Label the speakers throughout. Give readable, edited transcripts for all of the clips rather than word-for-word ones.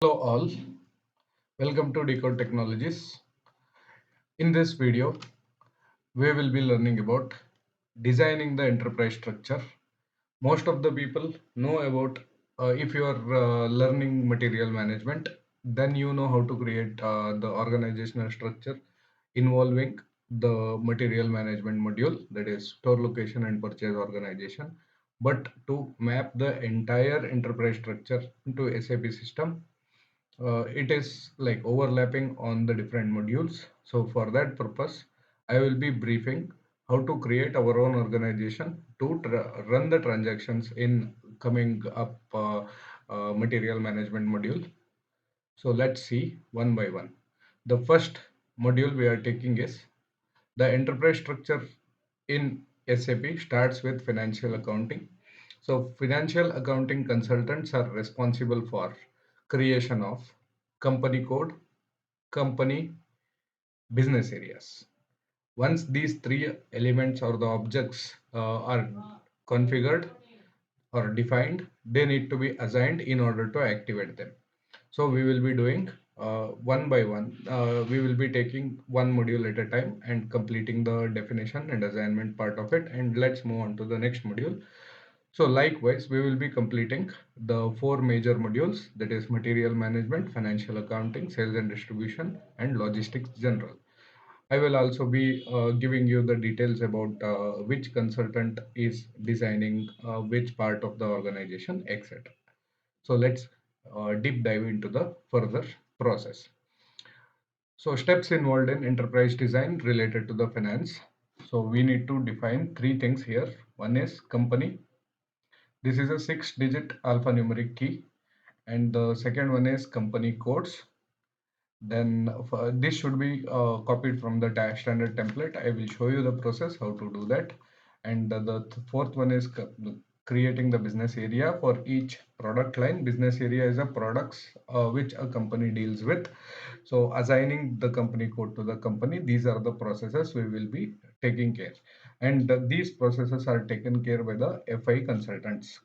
Speaker 1: Hello all, welcome to Decode Technologies. In this video, we will be learning about designing the enterprise structure. Most of the people know about if you are learning material management, then you know how to create the organizational structure involving the material management module, that is store location and purchase organization. But to map the entire enterprise structure into SAP system, it is like overlapping on the different modules. So for that purpose, I will be briefing how to create our own organization to run the transactions in coming up material management module. So let's see one by one. The first module we are taking is the enterprise structure in SAP starts with financial accounting. So financial accounting consultants are responsible for creation of company code, company, business areas. Once these three elements or the objects are configured or defined, they need to be assigned in order to activate them. So we will be doing one by one. We will be taking one module at a time and completing the definition and assignment part of it. And let's move on to the next module. So likewise, we will be completing the four major modules, that is material management, financial accounting, sales and distribution, and logistics general. I will also be giving you the details about which consultant is designing which part of the organization, etc. So let's deep dive into the further process. So steps involved in enterprise design related to the finance. So we need to define three things here. One is company. This is a 6-digit alphanumeric key. And the second one is company codes. Then this should be copied from the standard template. I will show you the process how to do that. And the fourth one is creating the business area for each product line. Business area is a products which a company deals with. So assigning the company code to the company, these are the processes we will be taking care. And these processes are taken care by the FI consultants.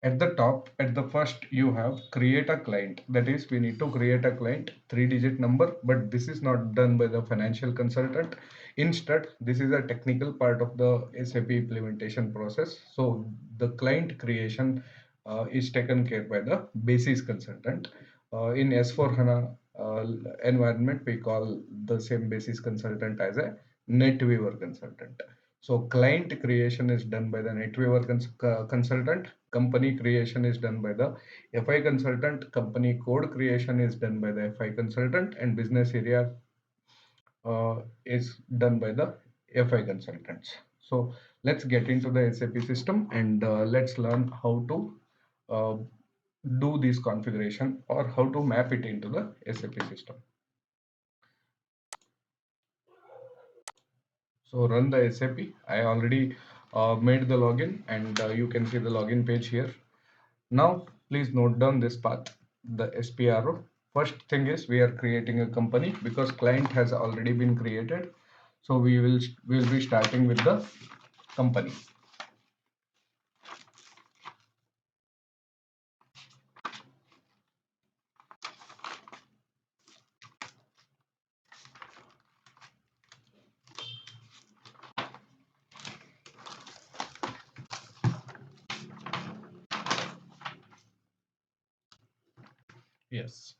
Speaker 1: At the top, at the first, you have create a client. That is, we need to create a client, 3-digit number, but this is not done by the financial consultant. Instead, this is a technical part of the SAP implementation process. So the client creation is taken care by the basis consultant. In S4 HANA environment, we call the same basis consultant as a NetWeaver consultant. So client creation is done by the NetWeaver consultant. Company creation is done by the FI consultant. Company code creation is done by the FI consultant, and business area is done by the FI consultants. So let's get into the SAP system and let's learn how to uh, do this configuration or how to map it into the SAP system. So run the SAP. I already made the login and you can see the login page here. Now please note down this path, the SPRO. First thing is we are creating a company because client has already been created. So we will be starting with the company. Yes.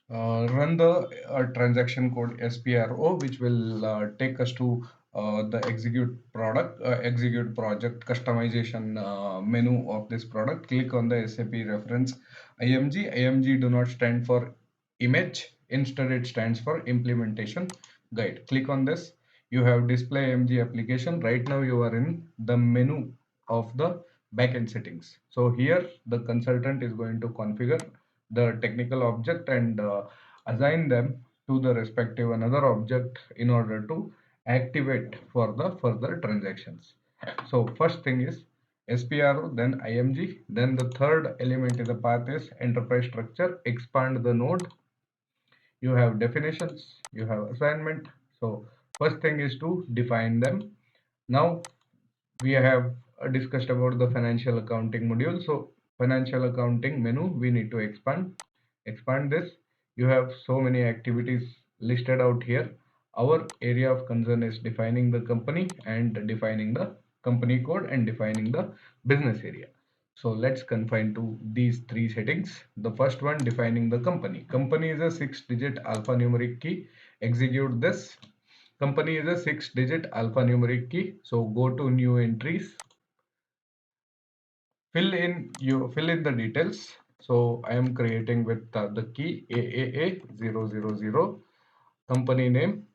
Speaker 1: Run the transaction code SPRO, which will take us to the execute project customization menu of this product. Click on the SAP reference IMG. IMG do not stand for image. Instead, it stands for implementation guide. Click on this. You have display IMG application. Right now, you are in the menu of the backend settings. So here, the consultant is going to configure the technical object and assign them to the respective another object in order to activate for the further transactions. So first thing is SPRO, then IMG, then the third element in the path is enterprise structure. Expand the node. You have definitions, you have assignment. So first thing is to define them. Now we have discussed about the financial accounting module. So financial accounting menu, we need to expand this. You have so many activities listed out here. Our area of concern is defining the company and defining the company code and defining the business area. So let's confine to these three settings. The first one, defining the company. Company is a 6-digit alphanumeric key. Execute this. Company is a 6-digit alphanumeric key. So go to new entries. Fill in the details. So I am creating with the key AAA000. Company name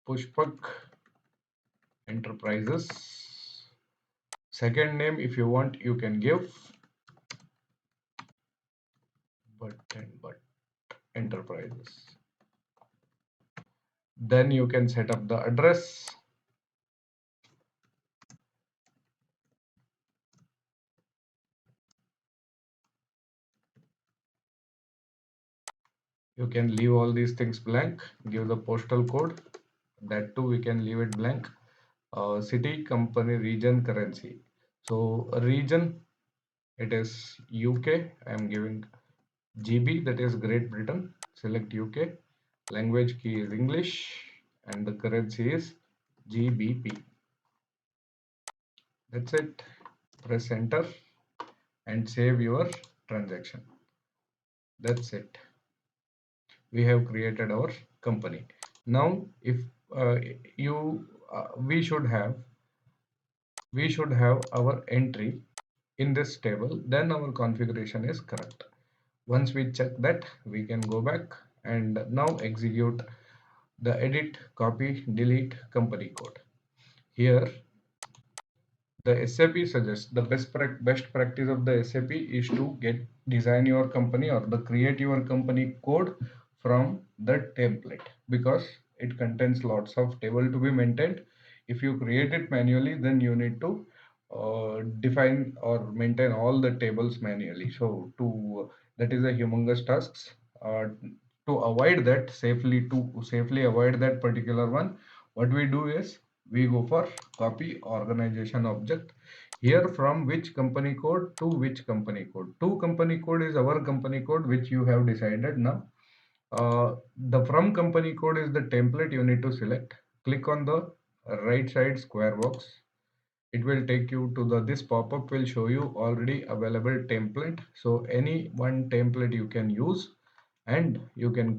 Speaker 1: Pushpak Enterprises. Second name, if you want, you can give but Enterprises. Then you can set up the address. You can leave all these things blank. Give the postal code. That too we can leave it blank. City, company, region, currency. So region, it is UK. I am giving GB, that is Great Britain. Select UK. Language key is English and the currency is GBP. That's it. Press enter and save your transaction. That's it. We have created our company. Now if you we should have our entry in this table, then our configuration is correct. Once we check that, we can go back and now execute the edit, copy, delete company code. Here the SAP suggests the best practice of the SAP is to design your company or the create your company code from the template, because it contains lots of table to be maintained. If you create it manually, then you need to define or maintain all the tables manually. So that is a humongous tasks. To avoid that safely avoid that particular one, what we do is we go for copy organization object. Here, from which company code to which company code. To company code is our company code which you have decided now. The from company code is the template you need to select. Click on the right side square box. It will take you to this pop-up will show you already available template. So any one template you can use and you can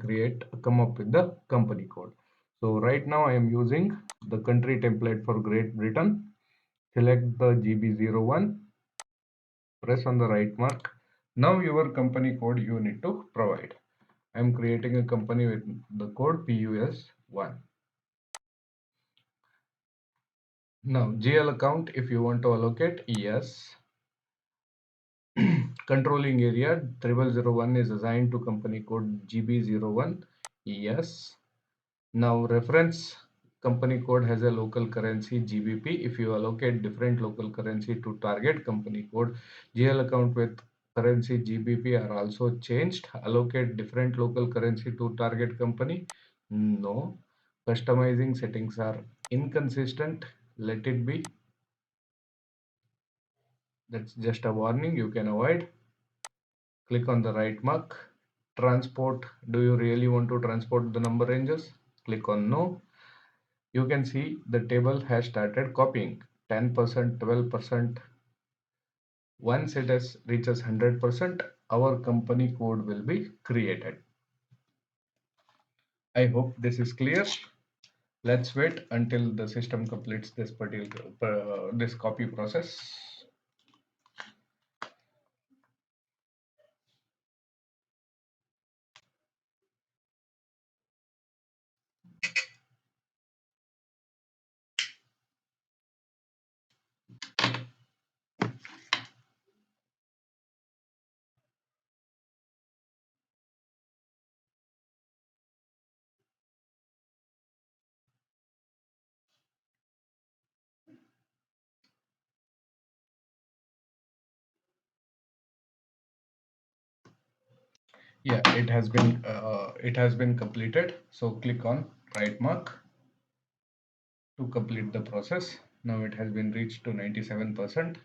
Speaker 1: come up with the company code. So right now I am using the country template for Great Britain. Select the GB01, press on the right mark. Now your company code you need to provide. I am creating a company with the code PUS1. Now GL account, if you want to allocate, yes. Controlling area 0001 is assigned to company code GB01, yes. Now reference company code has a local currency GBP. If you allocate different local currency to target company code, GL account with currency GBP are also changed. Allocate different local currency to target company, no. Customizing settings are inconsistent, let it be. That's just a warning, you can avoid. Click on the right mark. Transport, do you really want to transport the number ranges? Click on no. You can see the table has started copying 10%, 12%. Once it reaches 100%, our company code will be created. I hope this is clear. Let's wait until the system completes this particular this copy process. Yeah, it has been completed. So click on right mark to complete the process. Now it has been reached to 97%.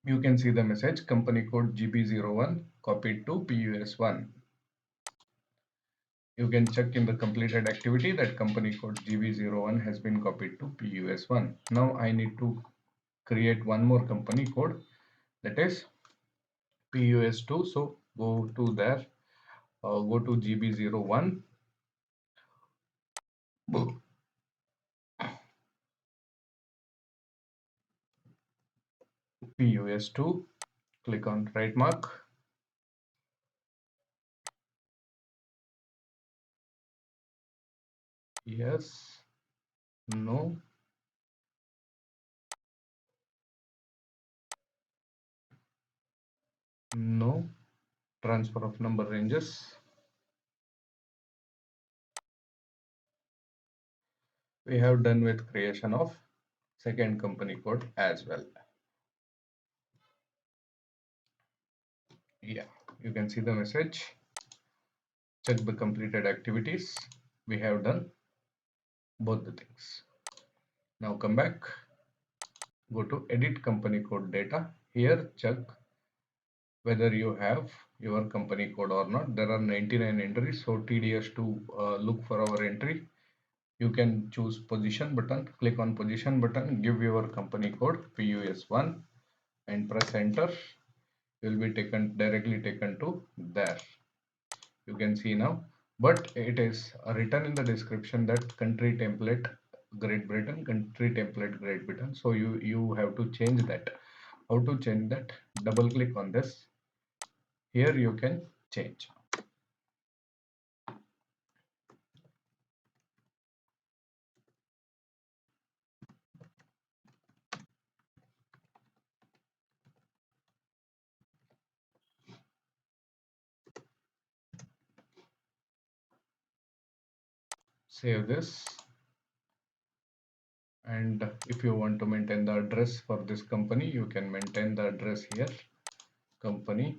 Speaker 1: You can see the message company code GB01 copied to PUS1. You can check in the completed activity that company code GB01 has been copied to PUS1. Now I need to create one more company code, that is PUS2. So go to there, go to GB01, PUS2, click on right mark. Yes, no, no, transfer of number ranges. We have done with creation of second company code as well. Yeah, you can see the message. Check the completed activities. We have done both the things. Now come back, go to edit company code data. Here check whether you have your company code or not. There are 99 entries, so tedious to look for our entry. You can choose position button, click on position button, give your company code PUS1 and press enter. You will be directly taken to there. You can see now, but it is written in the description that country template Great Britain, country template Great Britain. So you have to change that. How to change that? Double click on this. Here you can change. Save this. And if you want to maintain the address for this company, you can maintain the address here. Company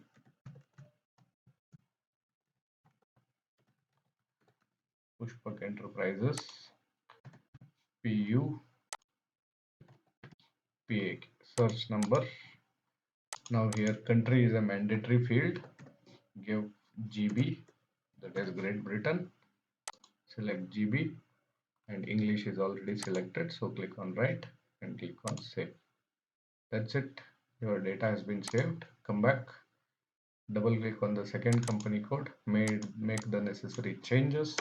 Speaker 1: Pushpak Enterprises PU PAK search number. Now here country is a mandatory field. Give GB, that is Great Britain. Select GB and English is already selected. So click on right and click on save. That's it. Your data has been saved. Come back. Double click on the second company code. Make the necessary changes.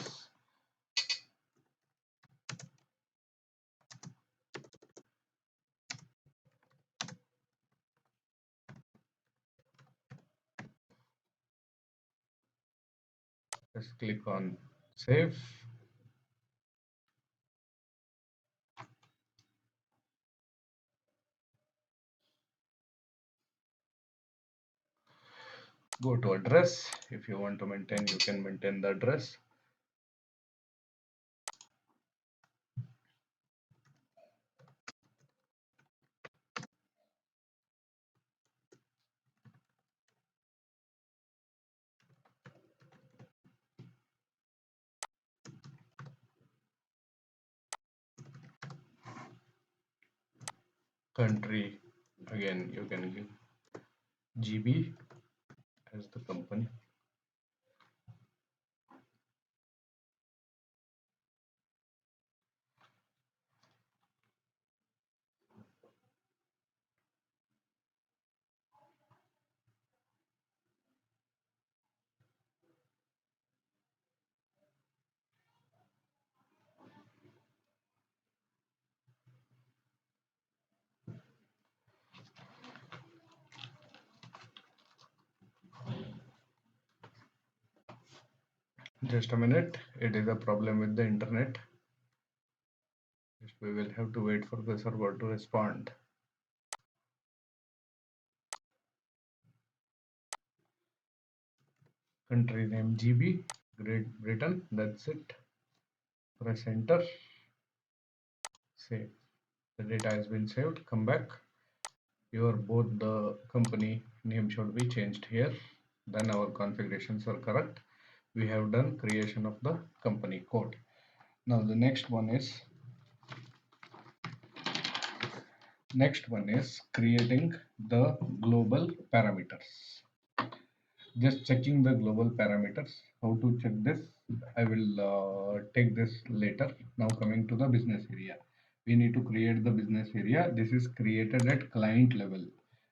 Speaker 1: Just click on save. Go to address. If you want to maintain, you can maintain the address. Country, again you can give GB as the company. Just a minute, it is a problem with the internet. Just we will have to wait for the server to respond. Country name GB, Great Britain, that's it. Press enter, save. The data has been saved. Come back. Your both the company name should be changed here. Then our configurations are correct. We have done creation of the company code. Now the next one is Next one is creating the global parameters. Just checking the global parameters. How to check this? I will take this later. Now coming to the business area. We need to create the business area. This is created at client level.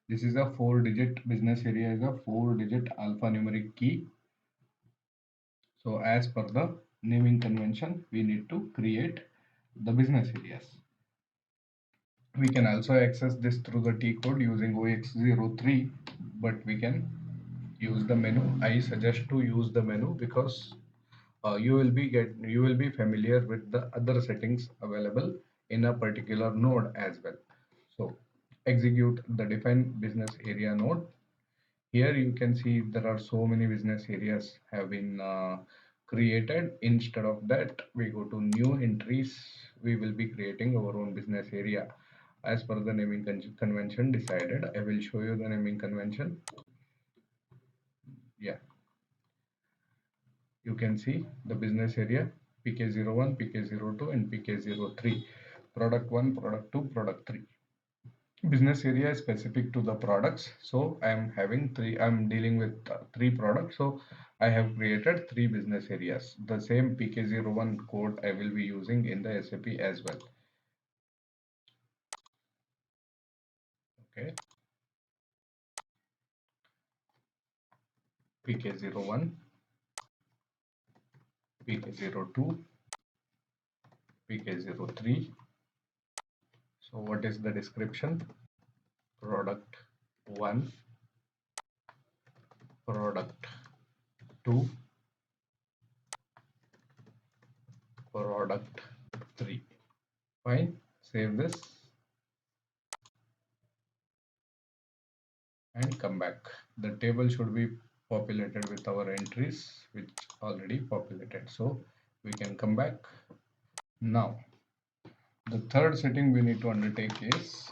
Speaker 1: This is a 4-digit business area is a 4-digit alphanumeric key. So as per the naming convention, we need to create the business areas. We can also access this through the T code using OX03, but we can use the menu. I suggest to use the menu because you will be familiar with the other settings available in a particular node as well. So execute the define business area node. Here you can see there are so many business areas have been created. Instead of that, we go to new entries. We will be creating our own business area as per the naming convention decided. I will show you the naming convention. Yeah, you can see the business area PK01, PK02 and PK03. Product 1, product 2, product 3. Business area is specific to the products. So I'm dealing with 3 products. So I have created 3 business areas. The same PK01 code I will be using in the SAP as well. Okay. PK01, PK02, PK03. So what is the description? Product 1, product 2, product 3. Fine. Save this and come back. The table should be populated with our entries which already populated. So we can come back. Now the third setting we need to undertake is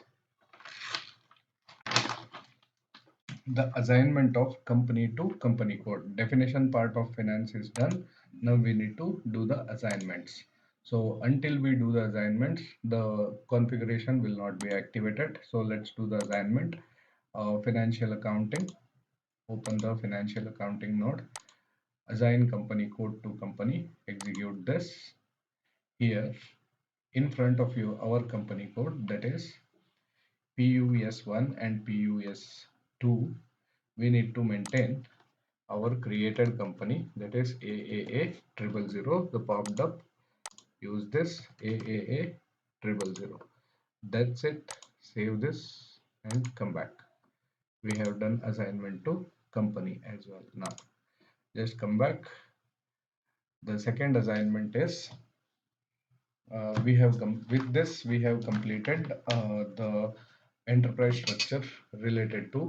Speaker 1: the assignment of company to company code. Definition part of finance is done. Now we need to do the assignments. So until we do the assignments, the configuration will not be activated. So let's do the assignment. Financial accounting. Open the financial accounting node. Assign company code to company. Execute this. Here in front of you our company code, that is PUS1 and PUS2. We need to maintain our created company, that is AAA 000. The popped up, use this AAA 000. That's it. Save this and come back. We have done assignment to company as well. Now just come back. The second assignment is with this we have completed the enterprise structure related to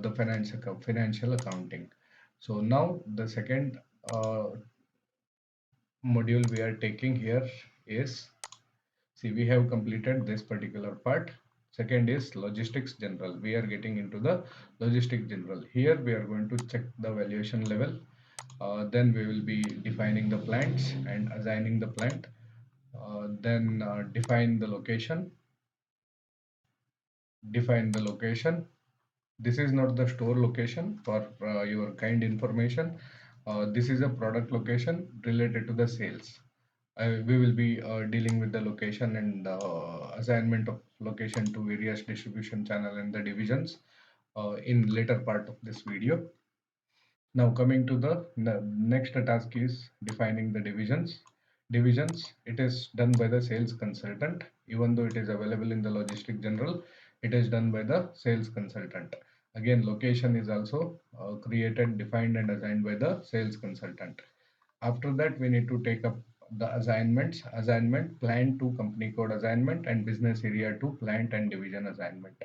Speaker 1: the financial accounting. So now the second module we are taking here is, see, we have completed this particular part. Second is logistics general. We are getting into the logistics general. Here we are going to check the valuation level. Then we will be defining the plants and assigning the plant. Then define the location. This is not the store location for your kind information. This is a product location related to the sales. We will be dealing with the location and assignment of location to various distribution channel and the divisions in later part of this video. Now coming to the next task is defining the divisions. It is done by the sales consultant. Even though it is available in the logistic general, it is done by the sales consultant. Again, location is also created, defined and assigned by the sales consultant. After that, we need to take up the assignment plant to company code assignment and business area to plant and division assignment.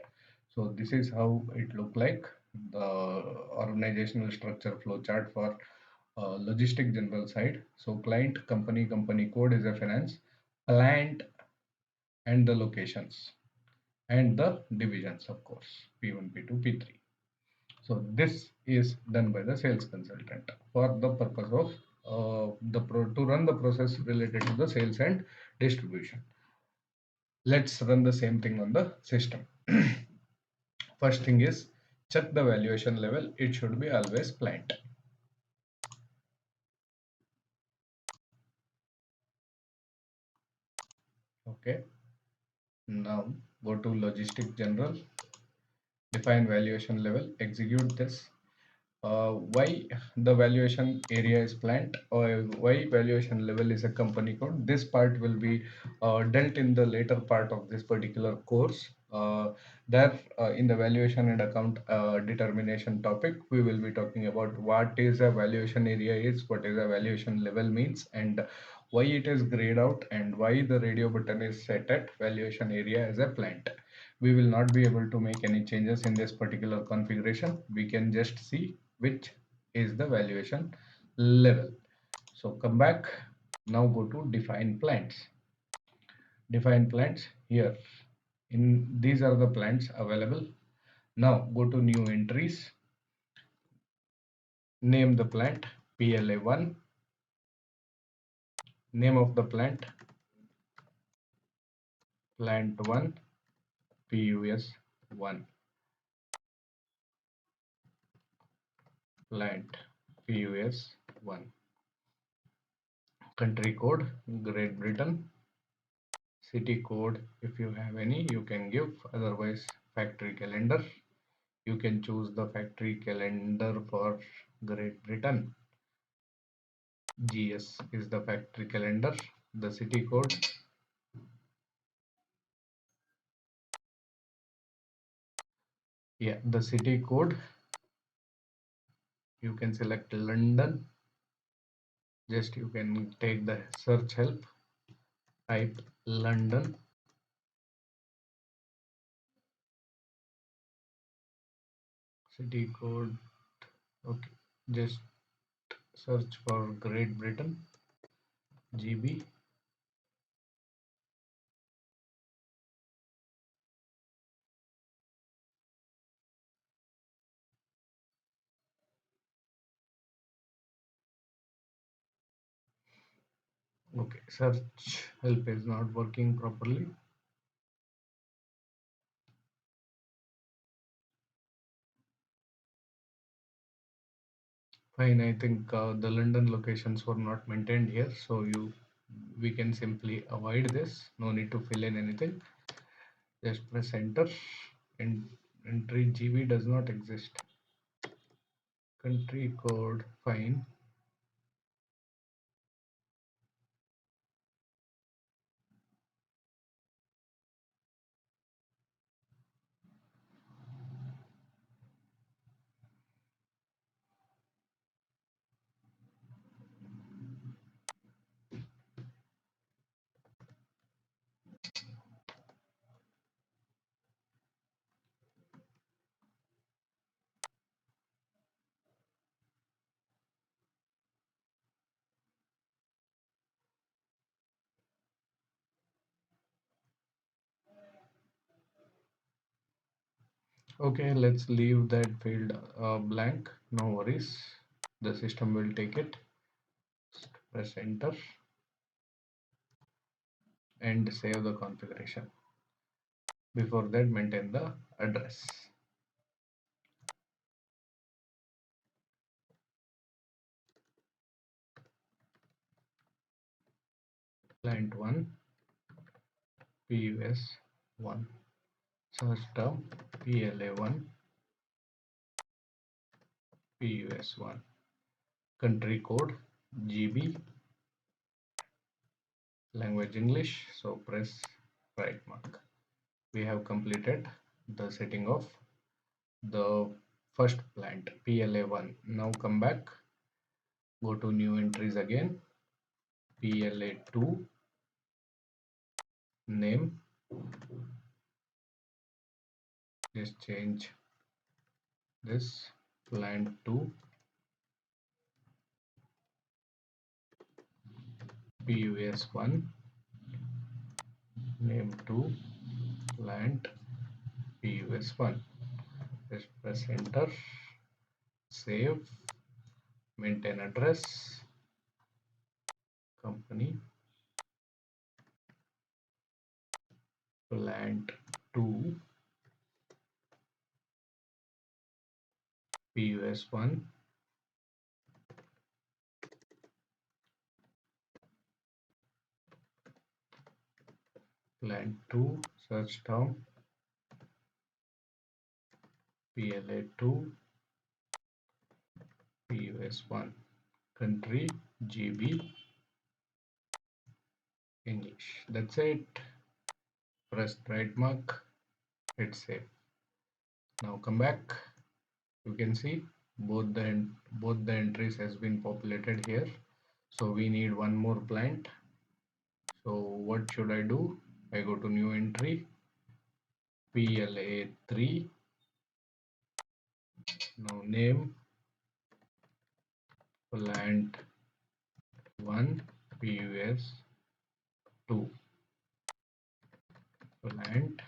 Speaker 1: So this is how it look like, the organizational structure flow chart for logistic general side. So client, company code is a finance, plant and the locations and the divisions, of course, P1, P2, P3. So this is done by the sales consultant for the purpose of to run the process related to the sales and distribution. Let's run the same thing on the system. First thing is check the valuation level. It should be always plant. Okay. Now go to logistic general, define valuation level, execute this. Why the valuation area is plant or why valuation level is a company code, this part will be dealt in the later part of this particular course. There in the valuation and account determination topic, we will be talking about what is a valuation area is, what is a valuation level means, and why it is grayed out, and why the radio button is set at valuation area as a plant. We will not be able to make any changes in this particular configuration. We can just see which is the valuation level. So come back, now go to define plants. Define plants here. In these are the plants available. Now go to new entries, name the plant PLA1, name of the plant plant1 PUS1, plant PUS1, country code Great Britain, city code if you have any you can give, otherwise factory calendar, you can choose the factory calendar for Great Britain. GS is the factory calendar, the city code, yeah, the city code you can select London, just you can take the search help, type London, city code, okay, just search for Great Britain, GB, okay, search help is not working properly. Fine, I think the London locations were not maintained here, so we can simply avoid this. No need to fill in anything. Just press enter, and entry GB does not exist. Country code, fine. Okay, let's leave that field blank. No worries. The system will take it. Just press enter and save the configuration. Before that, maintain the address. Plant1 PUS1, search term PLA1 PUS1, country code GB, language English, so press right mark. We have completed the setting of the first plant PLA1. Now come back, go to new entries again, PLA2, name, just change this, plant2 PUS1, name 2, plant PUS1. Just press enter, save, maintain address, company, plant 2, PUS 1, plant 2, search term PLA 2, PUS 1, country GB, English. That's it. Press right mark, hit save. Now come back. You can see both the entries has been populated here. So we need one more plant. So what should I do? I go to new entry, PLA 3. Now name plant 1, PUS 2, plant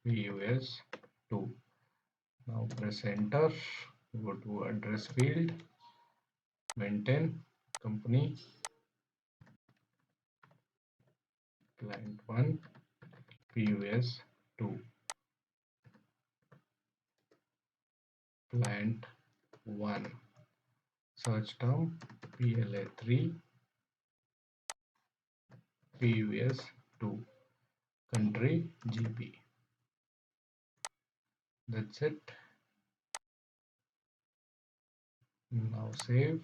Speaker 1: PUS 2. Now press enter, go to address field, maintain company, plant 1, PUS 2, plant 1, search term PLA 3, PUS 2, country GB. That's it. Now save.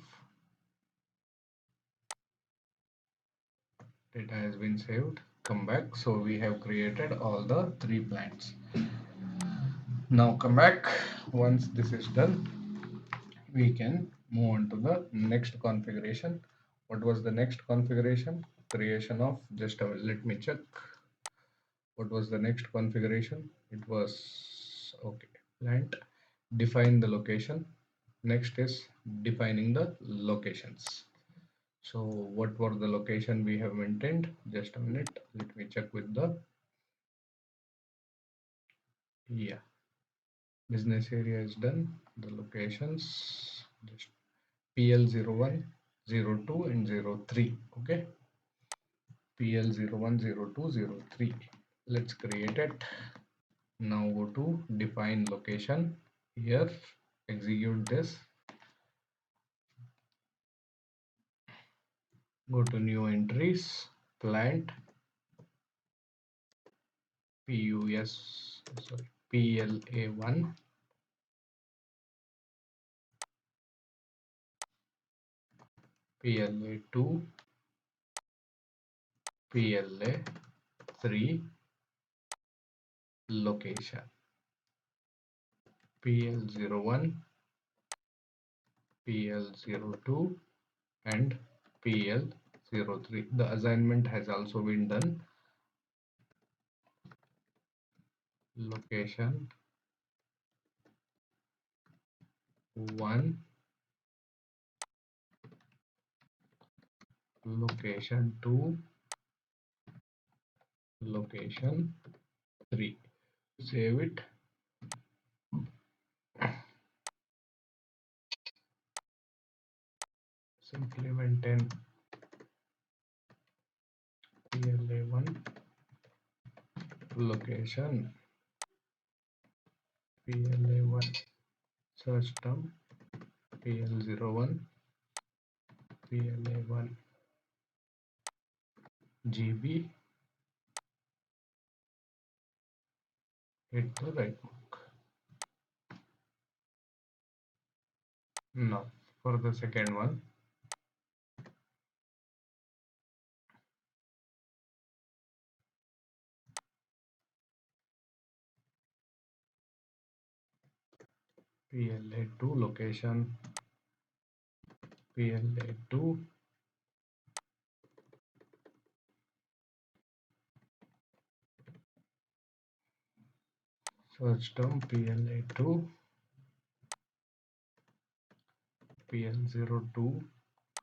Speaker 1: Data has been saved. Come back. So we have created all the 3 plants. Now come back. Once this is done, we can move on to the next configuration. What was the next configuration? Creation of, just let me check. What was the next configuration? It was, okay, plant, define the location. Next is defining the locations. So what were the location we have maintained? Just a minute, let me check with the, yeah, business area is done. The locations, just PL01, 02 and 03. Okay, PL01, 02, 03. Let's create it. Now go to define location. Here, execute this. Go to new entries, plant, PUS, sorry, PLA1, PLA2, PLA3, location, PL01, PL02 and PL03. The assignment has also been done. Location 1, location 2, location 3. Save it. Simply maintain PLA1, location PLA1, search term PL01, PLA1, GB, hit the right mark. Now for the second one, PLA2, location PLA2, search term PLA2, PL02,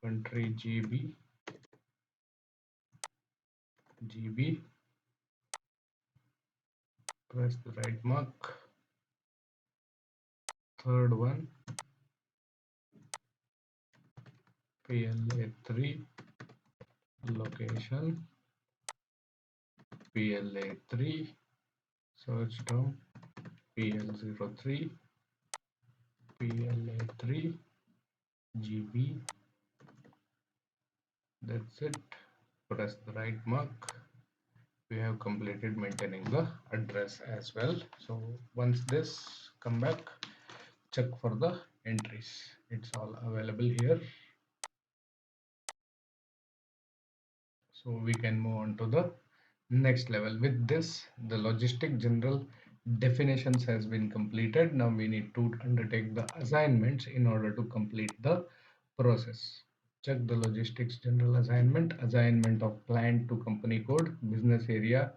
Speaker 1: country GB, press the right mark. Third one, PLA3, location PLA3, search term PL03, PLA3, GB. That's it. Press the right mark. We have completed maintaining the address as well. So once this come back, check for the entries. It's all available here. So we can move on to the next level. With this, the logistic general definitions has been completed. Now we need to undertake the assignments in order to complete the process. Check the logistics general assignment of plant to company code, business area,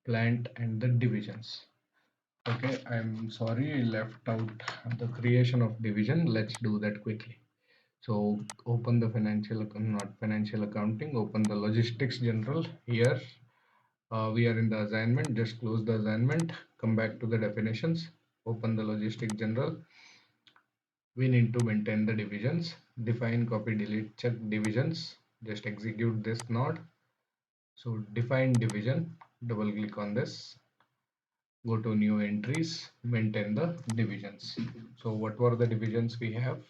Speaker 1: plant and the divisions. Okay, I'm sorry I left out the creation of division. Let's do that quickly. So open the not financial accounting, open the logistics general here. We are in the assignment, just close the assignment, come back to the definitions, open the logistics general. We need to maintain the divisions, define, copy, delete, check divisions, just execute this node. So define division, double click on this, go to new entries, maintain the divisions. So what were the divisions we have?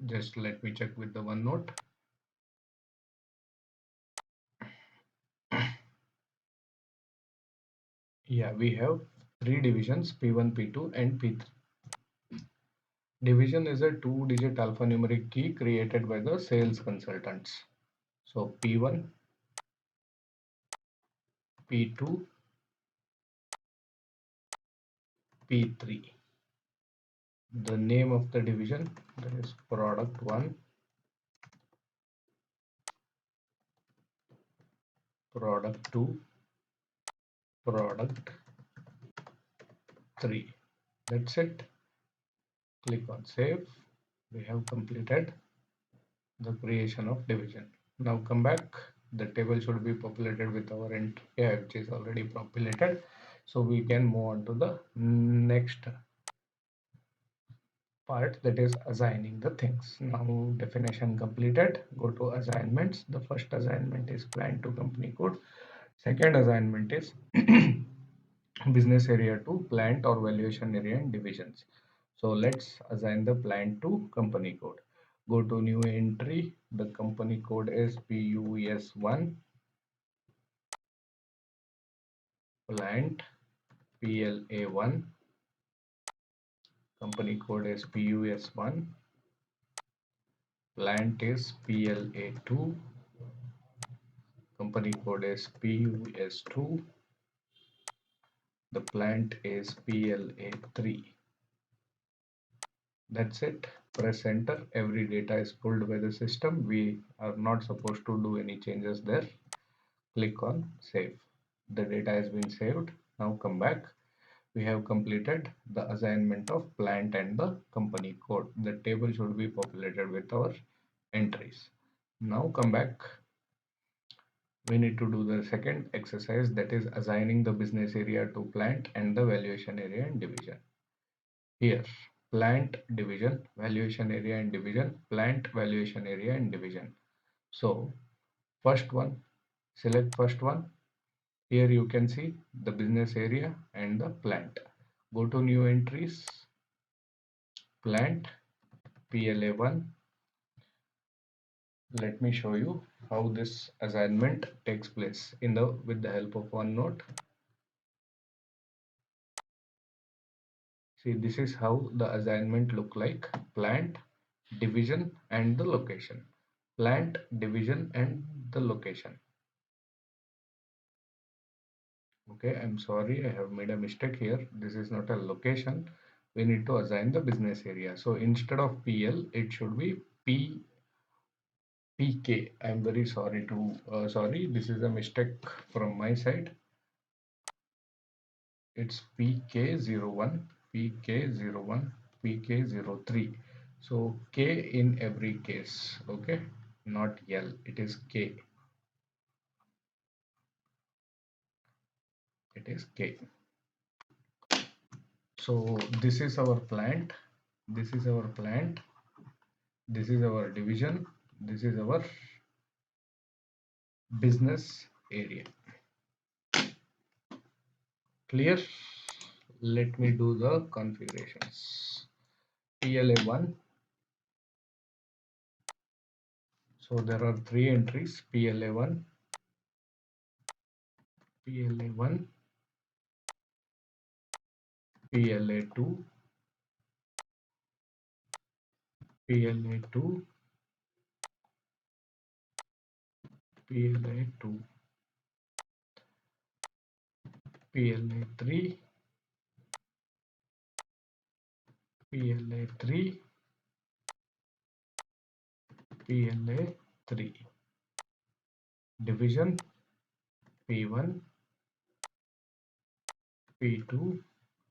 Speaker 1: Just let me check with the one note. Yeah, we have three divisions, P1, P2 and P3. Division is a two-digit alphanumeric key created by the sales consultants. So P1, P2, P3. The name of the division, that is product 1, product 2, product 3. That's it. Click on save. We have completed the creation of division. Now come back. The table should be populated with our entry, which is already populated. So we can move on to the next part, that is assigning the things. Now definition completed, go to assignments. The first assignment is plant to company code. Second assignment is business area to plant or valuation area and divisions. So let's assign the plant to company code. Go to new entry. The company code is PUS1, plant PLA1, company code is PUS1, plant is PLA2, company code is PUS2, the plant is PLA3. That's it. Press enter. Every data is pulled by the system. We are not supposed to do any changes there. Click on save. The data has been saved. Now come back. We have completed the assignment of plant and the company code. The table should be populated with our entries. Now come back. We need to do the second exercise, that is assigning the business area to plant and the valuation area and division. Here, plant, division, valuation area and division, plant, valuation area and division. So first one, select first one. Here you can see the business area and the plant. Go to new entries, plant, PLA1. Let me show you how this assignment takes place with the help of OneNote. See, this is how the assignment look like: plant, division and the location. Plant, division and the location. Okay, I'm sorry, I have made a mistake here. This is not a location. We need to assign the business area. So instead of PL, it should be PK. I'm very sorry sorry, this is a mistake from my side. It's PK01, PK01, PK03. So K in every case, okay, not L, it is K. It is K. So this is our plant, this is our plant, this is our division, this is our business area. Clear? Let me do the configurations. PLA1. So there are three entries: PLA1, PLA1, PLA2, PLA2, PLA2, PLA3, PLA3, PLA3. Division P1, P2,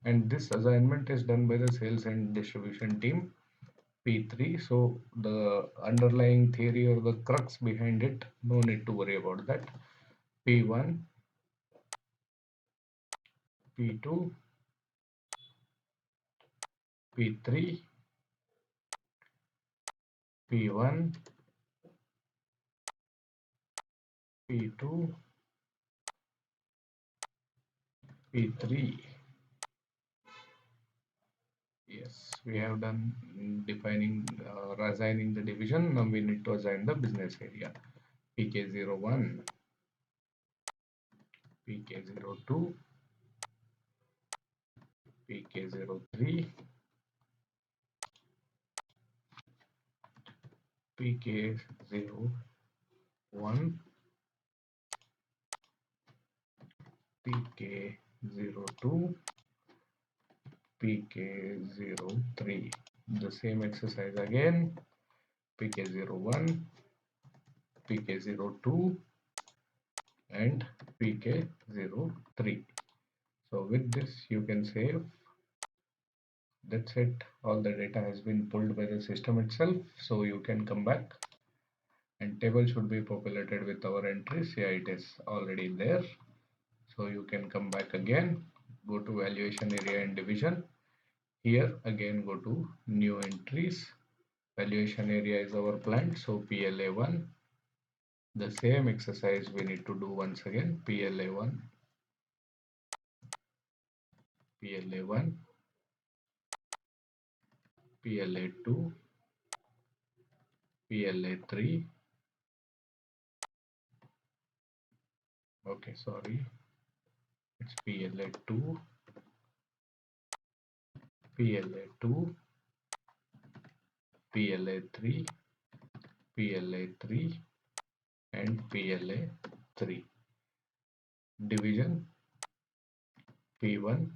Speaker 1: and this assignment is done by the sales and distribution team. P3. So the underlying theory or the crux behind it, no need to worry about that. P1, P2, P3, P1, P2, P3. Yes, we have done defining, assigning the division. Now we need to assign the business area. PK01, PK02, PK03, PK01, PK02, PK03. The same exercise again. PK01, PK02, and PK03. So with this you can save. That's it. All the data has been pulled by the system itself. So you can come back and table should be populated with our entries. Yeah, it is already there. So you can come back again, go to valuation area and division. Here again go to new entries. Valuation area is our plant, so PLA1. The same exercise we need to do once again. PLA1, PLA1, PLA2, PLA3. Okay, sorry, it's PLA2, PLA2, PLA3, PLA3, and PLA3. Division P1,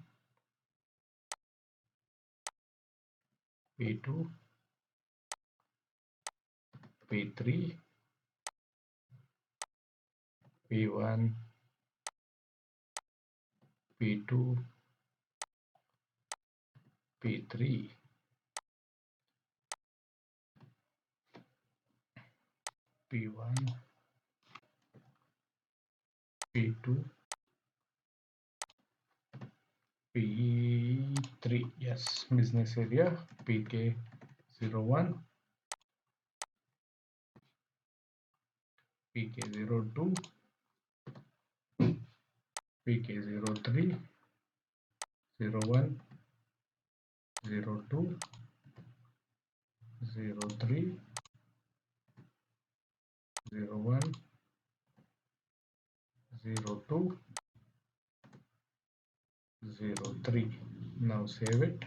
Speaker 1: P2, P3, P1, P2, P3, P1, P2, P3. Yes, business area PK01, PK02, PK03, 01, 02, 03, 01, 02, 03. Now save it.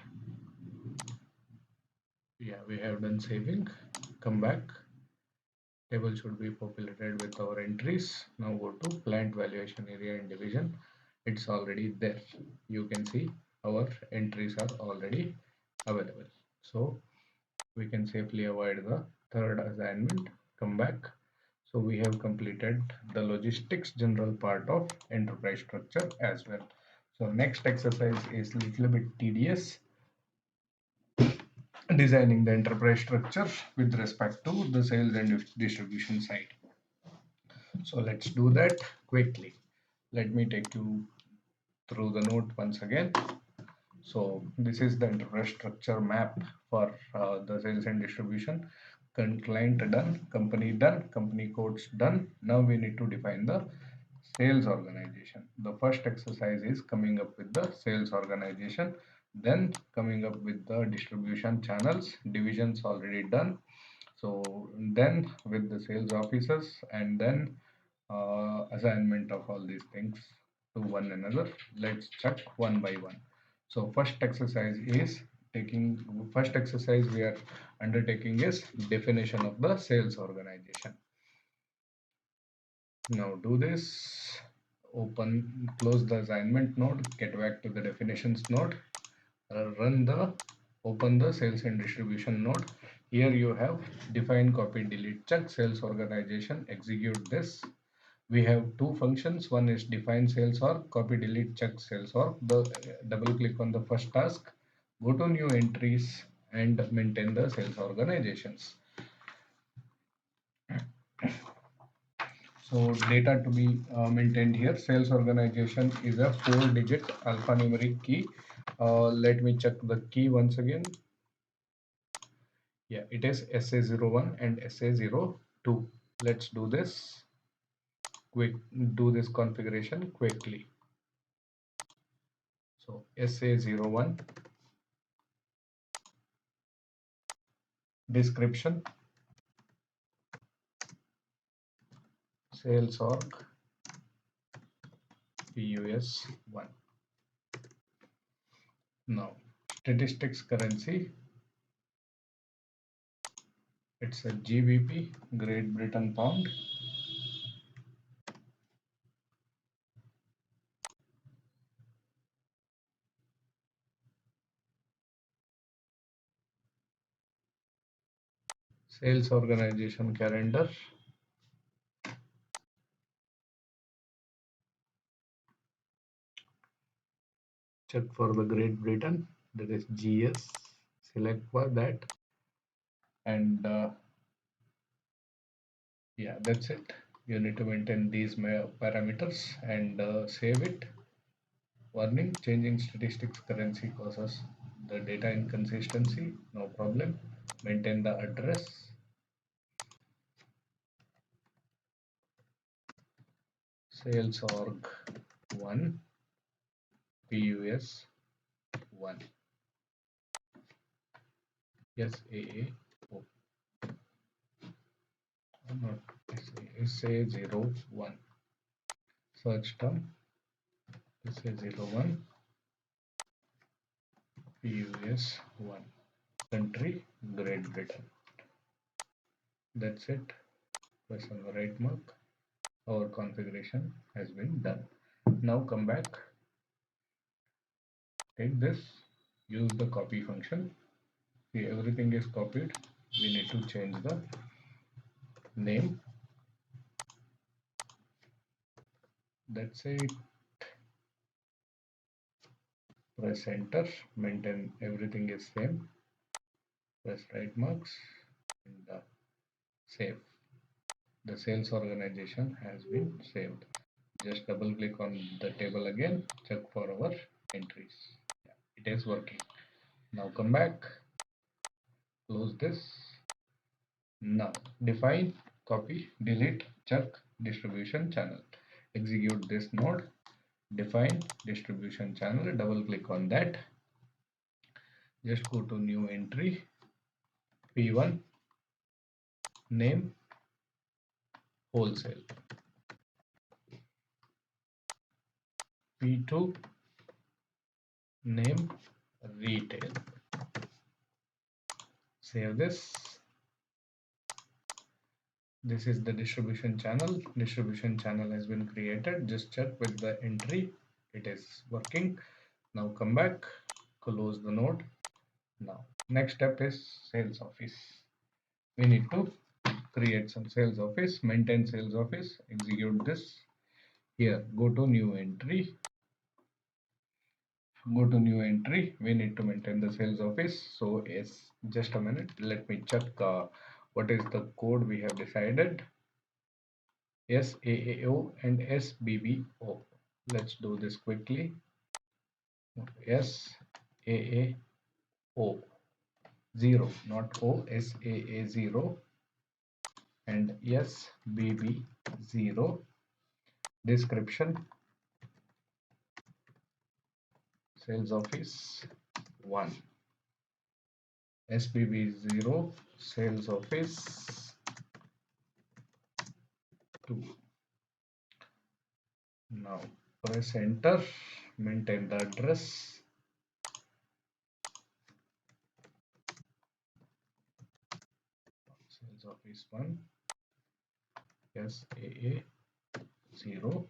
Speaker 1: Yeah, we have done saving. Come back. Table should be populated with our entries. Now go to plant valuation area and division. It's already there. You can see our entries are already available. So we can safely avoid the third assignment. Come back. So we have completed the logistics general part of enterprise structure as well. So next exercise is little bit tedious, designing the enterprise structure with respect to the sales and distribution side. So let's do that quickly. Let me take you through the note once again. So this is the enterprise structure map for the sales and distribution. Client done, company codes done. Now we need to define the sales organization. The first exercise is coming up with the sales organization, then coming up with the distribution channels, divisions already done. So then with the sales officers, and then assignment of all these things to one another. Let's check one by one. So first exercise we are undertaking is definition of the sales organization. Now do this, close the assignment node, get back to the definitions node, open the sales and distribution node. Here you have define, copy, delete, check sales organization, execute this. We have two functions. One is define sales org, copy, delete, check sales org. Double click on the first task, go to new entries and maintain the sales organizations. So data to be maintained here, sales organization is a 4-digit alphanumeric key. Let me check the key once again. Yeah, it is SA01 and SA02. Let's do this configuration quickly. So SA01 description, sales org, PUS1. Now statistics currency, it's a GBP, Great Britain pound. Sales organization calendar, check for the Great Britain, that is GS, select for that, and yeah, that's it. You need to maintain these parameters and save it. Warning, changing statistics currency causes the data inconsistency, no problem. Maintain the address. Sales org 1, PUS 1. Yes, SAA, not SA01. Search term, SA01, PUS 1. Country, Great Britain. That's it. Press on the right mark. Our configuration has been done. Now come back. Take this, use the copy function. See, everything is copied. We need to change the name. That's it. Press enter. Maintain everything is same. Press right marks and save. The sales organization has been saved. Just double click on the table again. Check for our entries. Yeah, it is working. Now come back. Close this. Now define, copy, delete, check distribution channel. Execute this node. Define distribution channel. Double click on that. Just go to new entry. P1 name wholesale. P2 name retail. Save this. This is the distribution channel. Distribution channel has been created. Just check with the entry. It is working. Now come back, close the node. Now next step is sales office. We need to create some sales office, maintain sales office, execute this. Here, go to new entry. Go to new entry. We need to maintain the sales office. So yes, just a minute. Let me check what is the code we have decided. SAAO and SBBO. Let's do this quickly. SAAO 0, not O, SAA 0 and SBB 0. description, sales office 1, SBB 0, sales office 2. Now press enter, maintain the address. Sales office 1, SAA 0,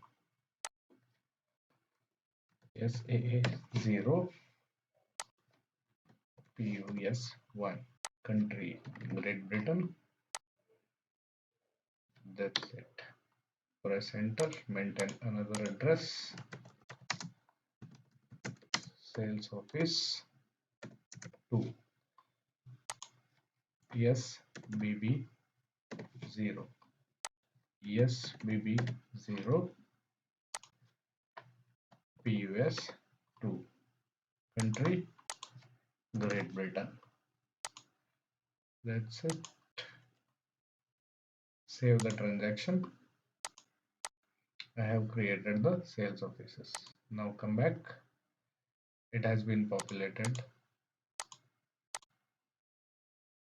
Speaker 1: SAA 0, PUS 1, country Great Britain. That's it. Press enter, maintain another address. Sales office 2, SBB 0, SBB 0, PUS 2, country Great Britain. That's it. Save the transaction. I have created the sales offices. Now come back. It has been populated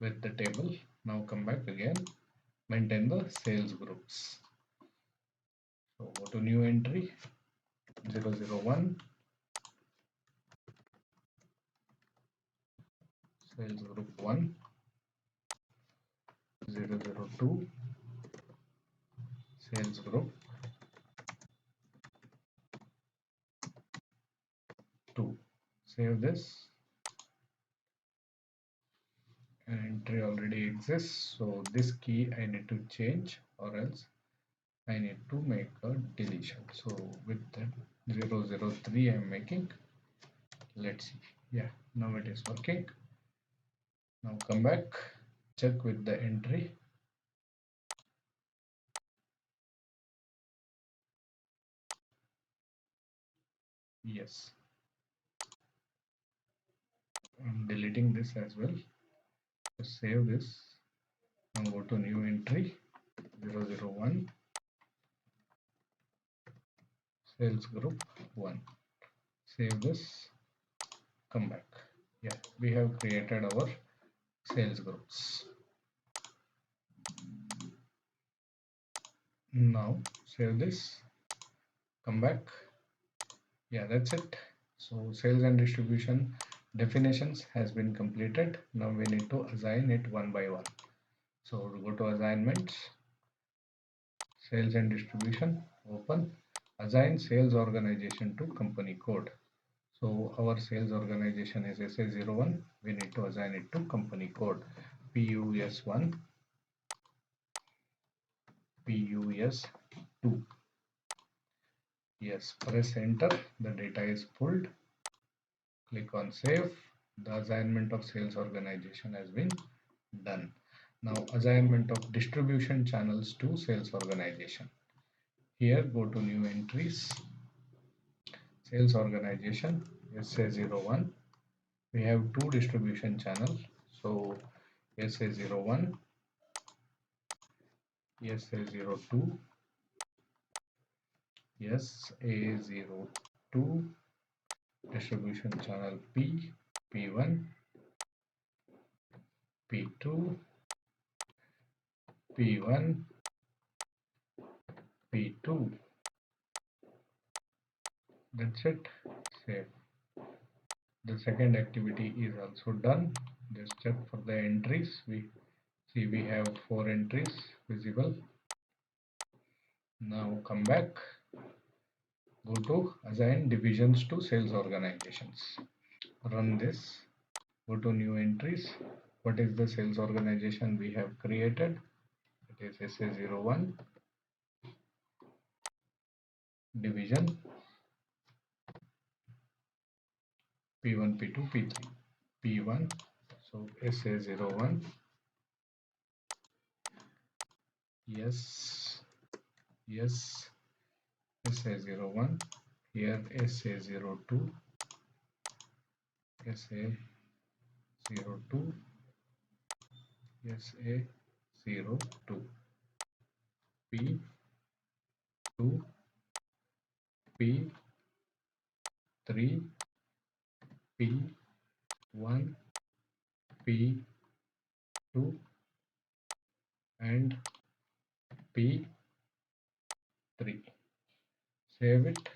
Speaker 1: with the table. Now come back again. Maintain the sales groups. So go to new entry 001, sales group 1, 002, sales group 2. Save this. An entry already exists, so this key I need to change, or else I need to make a deletion. So with that 003 I'm making. Let's see. Yeah, now it is working. Now come back, check with the entry. Yes, I'm deleting this as well. So save this. Now go to new entry 001, sales group 1. Save this, come back. Yeah, we have created our sales groups. Now save this, come back. Yeah, that's it. So sales and distribution definitions has been completed. Now we need to assign it one by one. So go to assignments, sales and distribution, open, assign sales organization to company code. So our sales organization is SA01. We need to assign it to company code PUS1, PUS2. Yes, press enter. The data is pulled. Click on save. The assignment of sales organization has been done. Now assignment of distribution channels to sales organization. Here go to new entries, sales organization SA01. We have two distribution channels. So SA01, SA02, SA02, distribution channel P, P1, P2, P1, P2. That's it. Save. The second activity is also done. Just check for the entries. We see we have 4 entries visible. Now come back. Go to assign divisions to sales organizations. Run this. Go to new entries. What is the sales organization we have created? It is SA01 division P1, P2, P3. P1, so SA01. Yes, yes, SA01. Here SA02, SA02, SA02, P2, P3, P1, P2, and P3. Save it.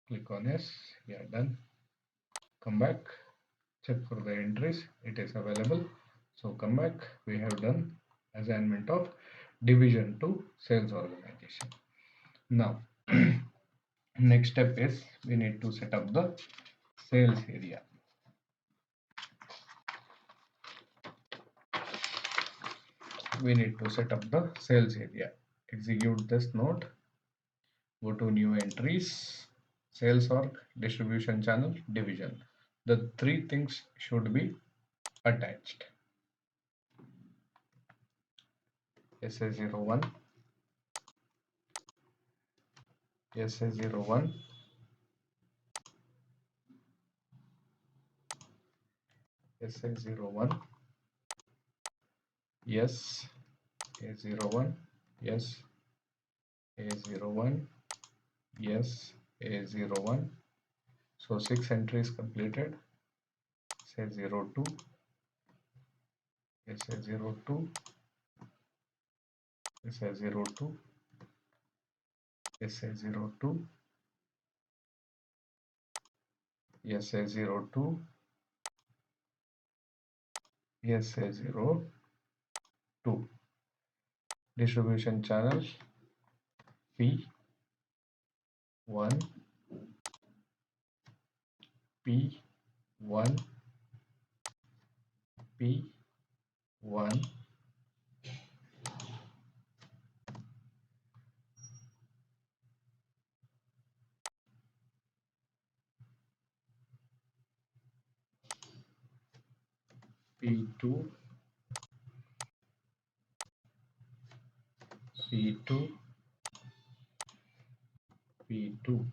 Speaker 1: Click on yes. Yeah, done. Come back. Check for the entries. It is available. So come back. We have done assignment of division to sales organization. Now, next step is we need to set up the sales area. We need to set up the sales area. Execute this node. Go to new entries, sales org, distribution channel, division. The three things should be attached. SA01, SA01, SA01, yes, A01, yes, A01, yes, A01. So 6 entries completed. SA02, SA02, SA02, SA02, SA02, SA02. Distribution channel P1, P1, P1, P2, P2, P2.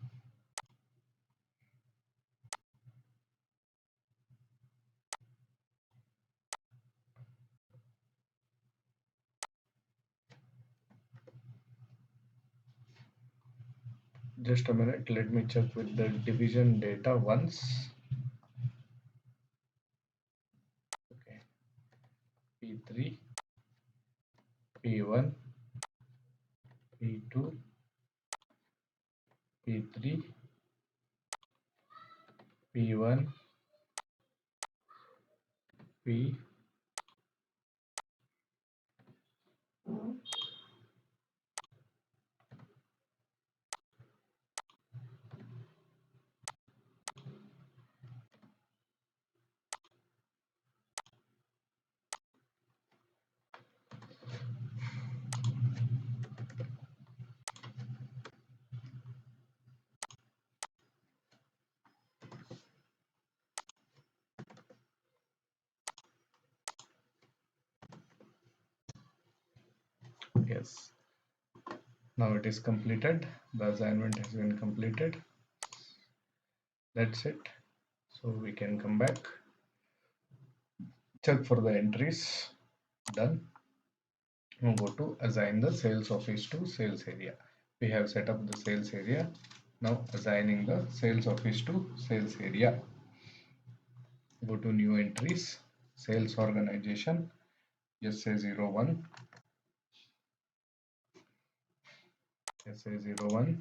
Speaker 1: Just a minute, let me check with the division data once. Okay, P3, P1, P2, P3, P1, P. Yes. Now it is completed. The assignment has been completed. That's it. So we can come back. Check for the entries. Done. Now go to assign the sales office to sales area. We have set up the sales area. Now assigning the sales office to sales area. Go to new entries, sales organization, SA01, SA01,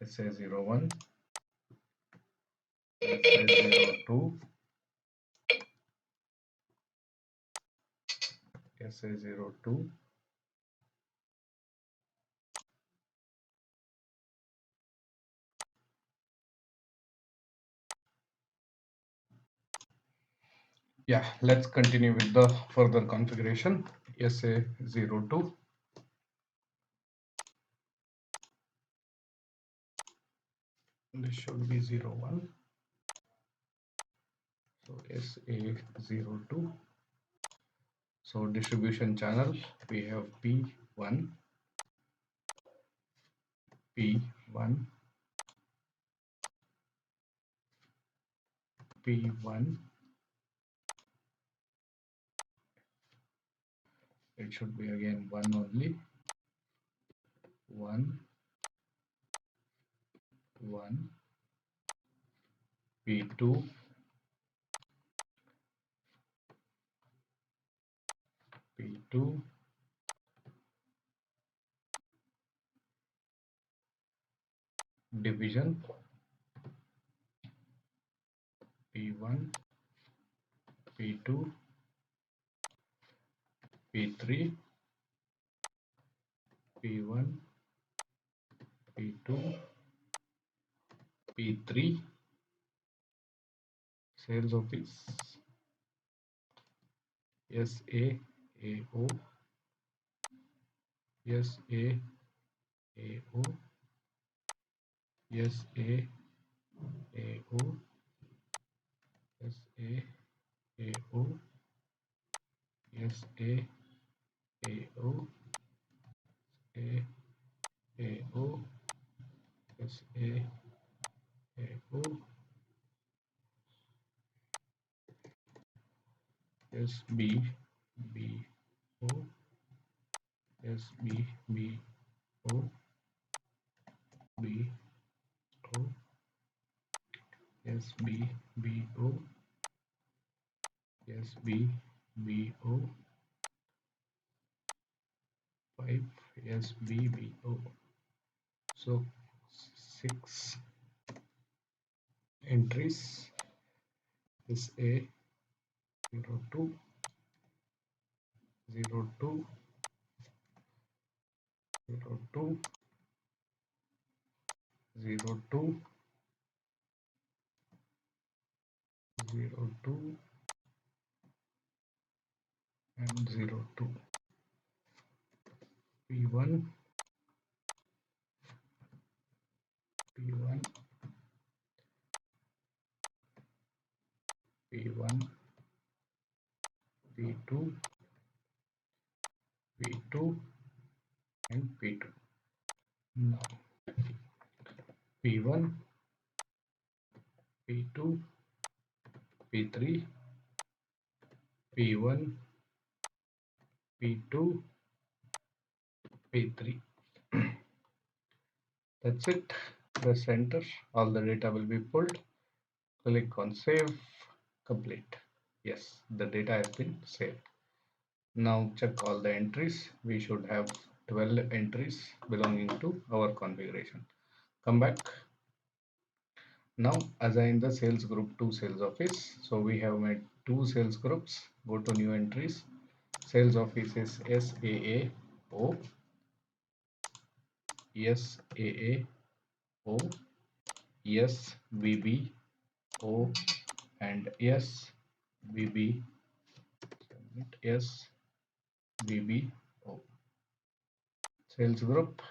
Speaker 1: SA01, SA02, SA02, yeah, let's continue with the further configuration. SA02, this should be 01, so SA02. So distribution channel, we have P1, P1, P1, it should be again 1 only, P1, 1, P2, P2, division P1, P2, P3, P1, P2, P3, sales office, SAAO, SAAO, SAAO, SAAO, SAAO, SAAO, SAAO, SBBO, SBBO, BO, SBBO, SBBO, 5, SBBO. So 6 entries is a 02, 02, 02, 02, 02, and 02. P1, P1, P1, P2, P2, and P2. Now P1, P2, P3, P1, P2, P3. That's it. Press enter. All the data will be pulled. Click on save. Complete. Yes, the data has been saved. Now check all the entries. We should have 12 entries belonging to our configuration. Come back. Now assign the sales group to sales office. So we have made 2 sales groups. Go to new entries. Sales office is SAAO, SAAO, SBBO, and SBB, SBBO. Sales group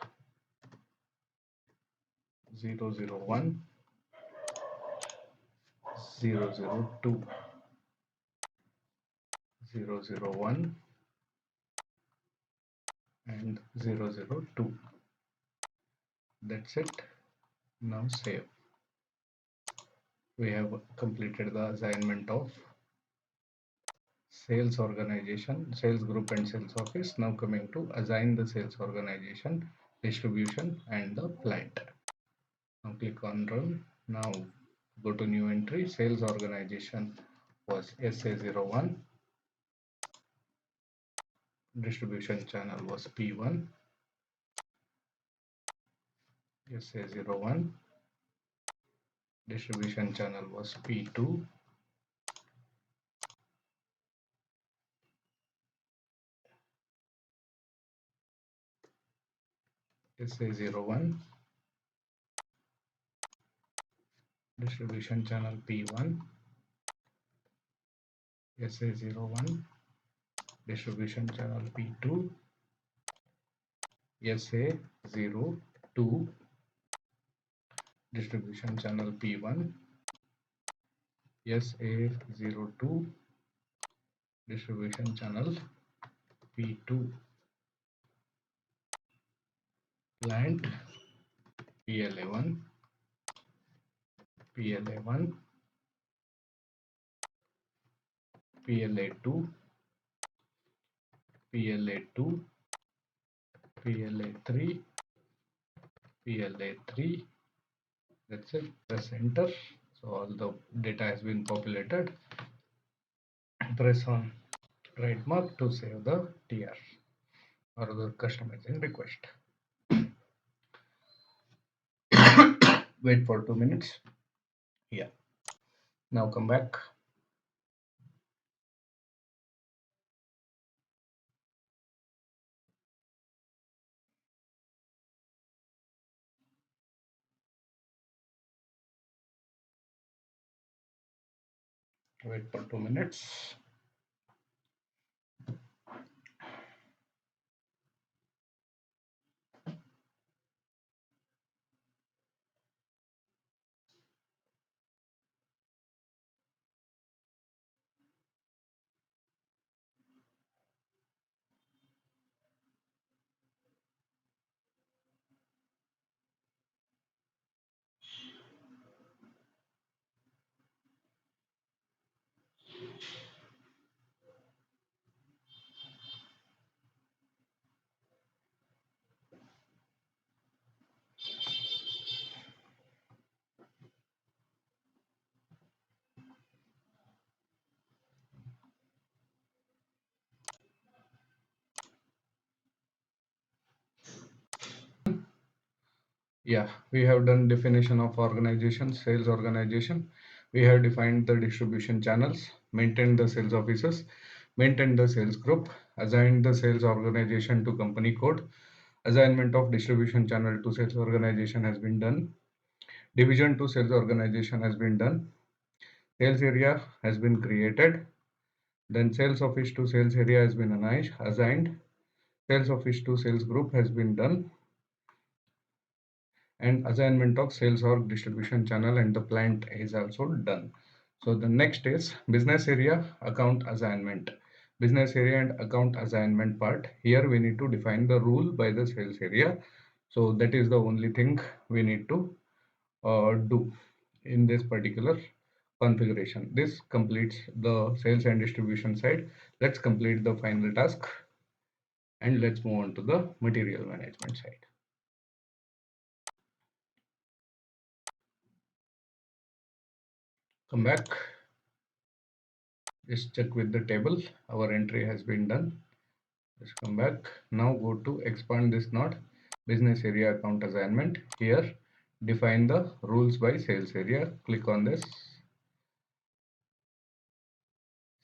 Speaker 1: 001, 002, 001, and 002. That's it. Now save. We have completed the assignment of sales organization, sales group, and sales office. Now coming to assign the sales organization, distribution, and the plant. Now click on run. Now go to new entry. Sales organization was SA01, distribution channel was P1, SA01, distribution channel was P2, SA01, distribution channel P1, SA01, distribution channel P2, SA02, distribution channel P1, SA02, distribution channel P2, plant PLA1, PLA1, PLA2, PLA2, PLA3, PLA3. That's it. Press enter. So all the data has been populated. Press on right mark to save the TR or the customizing request. Wait for 2 minutes. Yeah. Now come back. Wait for 2 minutes. Yeah, we have done definition of organization, sales organization. We have defined the distribution channels, maintained the sales offices, maintained the sales group, assigned the sales organization to company code, assignment of distribution channel to sales organization has been done, division to sales organization has been done, sales area has been created, then sales office to sales area has been assigned, sales office to sales group has been done, and assignment of sales org distribution channel and the plant is also done. So the next is business area account assignment. Business area and account assignment part. Here we need to define the rule by the sales area. So that is the only thing we need to do in this particular configuration. This completes the sales and distribution side. Let's complete the final task and let's move on to the material management side. Come back. Just check with the table. Our entry has been done. Just come back. Now go to expand this node, business area account assignment. Here, define the rules by sales area. Click on this.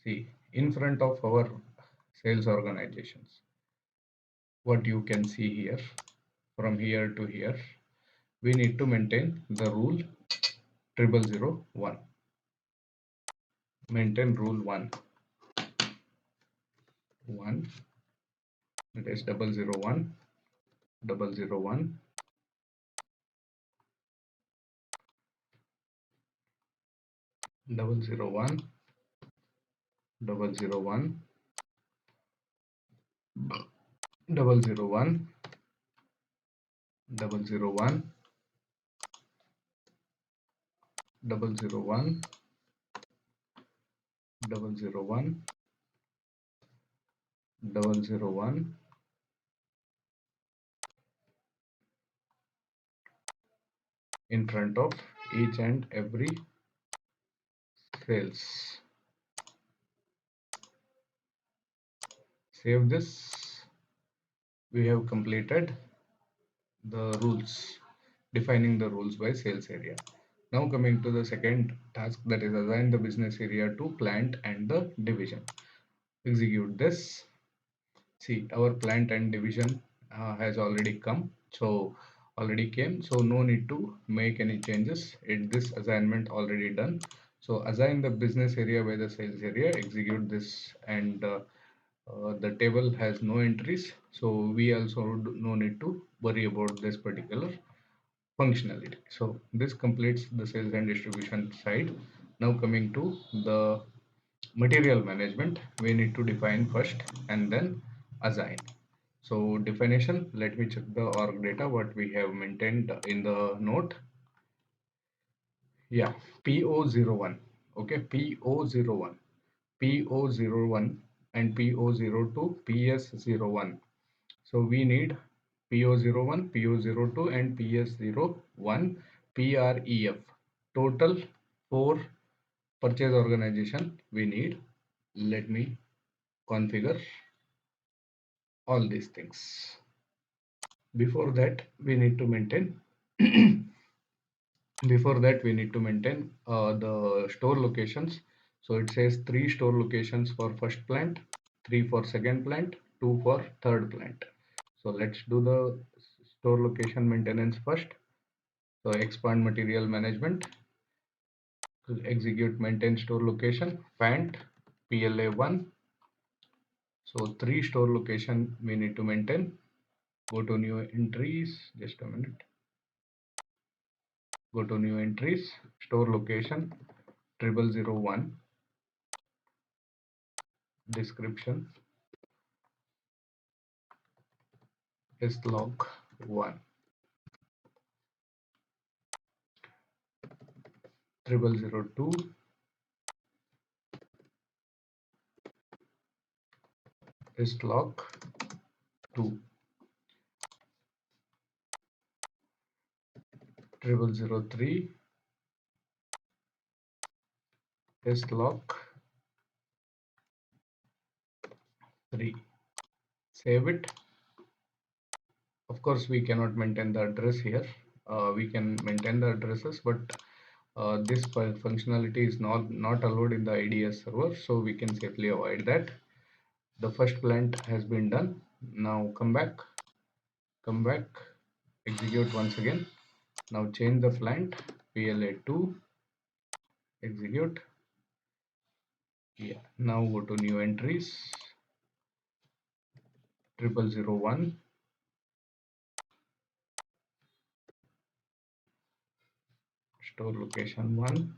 Speaker 1: See, in front of our sales organizations, what you can see here, from here to here, we need to maintain the rule 0001. Maintain rule 1. It is 001, 001, 001, 001, 001, 001, 001, 001, 001, in front of each and every sales. Save this. We have completed the rules, defining the rules by sales area. Now coming to the second task, that is assign the business area to plant and the division. Execute this. See, our plant and division has already come. So already came. So no need to make any changes. This assignment already done. So assign the business area by the sales area. Execute this, and the table has no entries. So we also no need to worry about this particular functionality. So this completes the sales and distribution side. Now coming to the material management, we need to define first and then assign. So definition, let me check the org data what we have maintained in the note. Yeah, PO01. Okay, PO01, PO01 and PO02, PS01. So we need PO01, PO02 and PS01 PREF. Total 4 purchase organization we need. Let me configure all these things. Before that we need to maintain the store locations. So it says 3 store locations for first plant, 3 for second plant, 2 for third plant. So let's do the store location maintenance first. So expand material management, execute maintain store location, pant PLA1. So 3 store location we need to maintain. Go to new entries, just a minute. Go to new entries, store location 0001, description is log 1, 0002 is log 2, 0003 is log 3. Save it. Of course we cannot maintain the address here. We can maintain the addresses, but this functionality is not allowed in the IDS server, so we can safely avoid that. The first plant has been done. Now come back, execute once again. Now change the plant PLA2, execute. Yeah, now go to new entries 0001, store location 1,